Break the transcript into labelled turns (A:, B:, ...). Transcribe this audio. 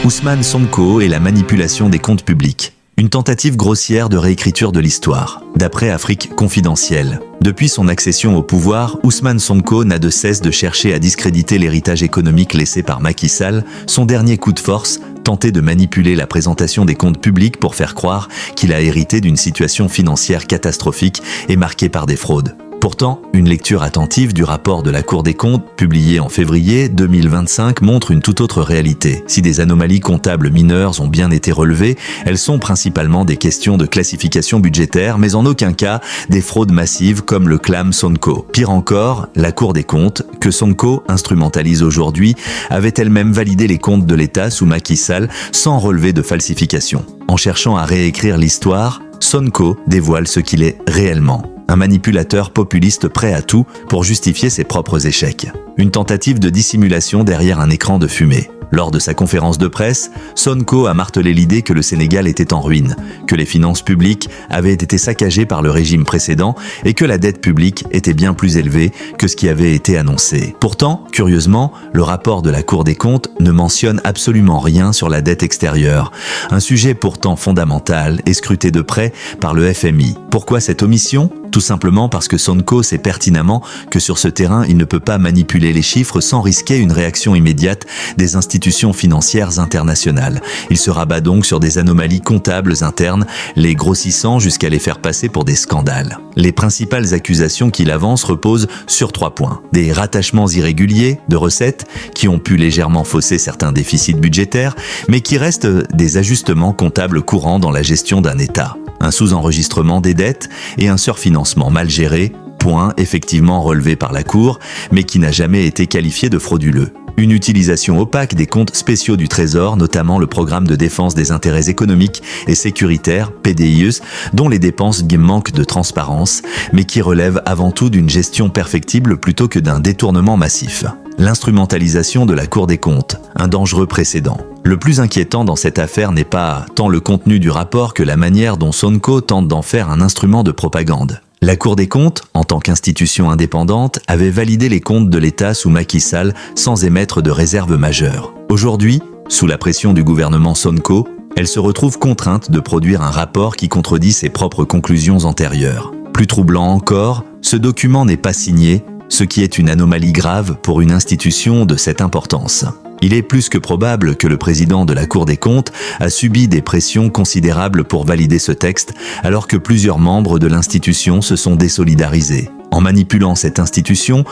A: Ousmane Sonko et la manipulation des comptes publics. Une tentative grossière de réécriture de l'histoire, d'après Afrique Confidentielle. Depuis son accession au pouvoir, Ousmane Sonko n'a de cesse de chercher à discréditer l'héritage économique laissé par Macky Sall, son dernier coup de force, tenter de manipuler la présentation des comptes publics pour faire croire qu'il a hérité d'une situation financière catastrophique et marquée par des fraudes. Pourtant, une lecture attentive du rapport de la Cour des comptes, publié en février 2025, montre une toute autre réalité. Si des anomalies comptables mineures ont bien été relevées, elles sont principalement des questions de classification budgétaire, mais en aucun cas des fraudes massives comme le clame Sonko. Pire encore, la Cour des comptes, que Sonko instrumentalise aujourd'hui, avait elle-même validé les comptes de l'État sous Macky Sall sans relever de falsification. En cherchant à réécrire l'histoire, Sonko dévoile ce qu'il est réellement. Un manipulateur populiste prêt à tout pour justifier ses propres échecs. Une tentative de dissimulation derrière un écran de fumée. Lors de sa conférence de presse, Sonko a martelé l'idée que le Sénégal était en ruine, que les finances publiques avaient été saccagées par le régime précédent et que la dette publique était bien plus élevée que ce qui avait été annoncé. Pourtant, curieusement, le rapport de la Cour des comptes ne mentionne absolument rien sur la dette extérieure, un sujet pourtant fondamental et scruté de près par le FMI. Pourquoi cette omission ? Tout simplement parce que Sonko sait pertinemment que sur ce terrain, il ne peut pas manipuler les chiffres sans risquer une réaction immédiate des institutions financières internationales. Il se rabat donc sur des anomalies comptables internes, les grossissant jusqu'à les faire passer pour des scandales. Les principales accusations qu'il avance reposent sur 3 points. Des rattachements irréguliers de recettes qui ont pu légèrement fausser certains déficits budgétaires, mais qui restent des ajustements comptables courants dans la gestion d'un État. Un sous-enregistrement des dettes et un surfinancement mal géré, point effectivement relevé par la Cour, mais qui n'a jamais été qualifié de frauduleux. Une utilisation opaque des comptes spéciaux du Trésor, notamment le programme de défense des intérêts économiques et sécuritaires, PDIES, dont les dépenses manquent de transparence, mais qui relèvent avant tout d'une gestion perfectible plutôt que d'un détournement massif. L'instrumentalisation de la Cour des comptes, un dangereux précédent. Le plus inquiétant dans cette affaire n'est pas tant le contenu du rapport que la manière dont Sonko tente d'en faire un instrument de propagande. La Cour des comptes, en tant qu'institution indépendante, avait validé les comptes de l'État sous Macky Sall sans émettre de réserve majeure. Aujourd'hui, sous la pression du gouvernement Sonko, elle se retrouve contrainte de produire un rapport qui contredit ses propres conclusions antérieures. Plus troublant encore, ce document n'est pas signé, ce qui est une anomalie grave pour une institution de cette importance. Il est plus que probable que le président de la Cour des comptes a subi des pressions considérables pour valider ce texte, alors que plusieurs membres de l'institution se sont désolidarisés. En manipulant cette institution,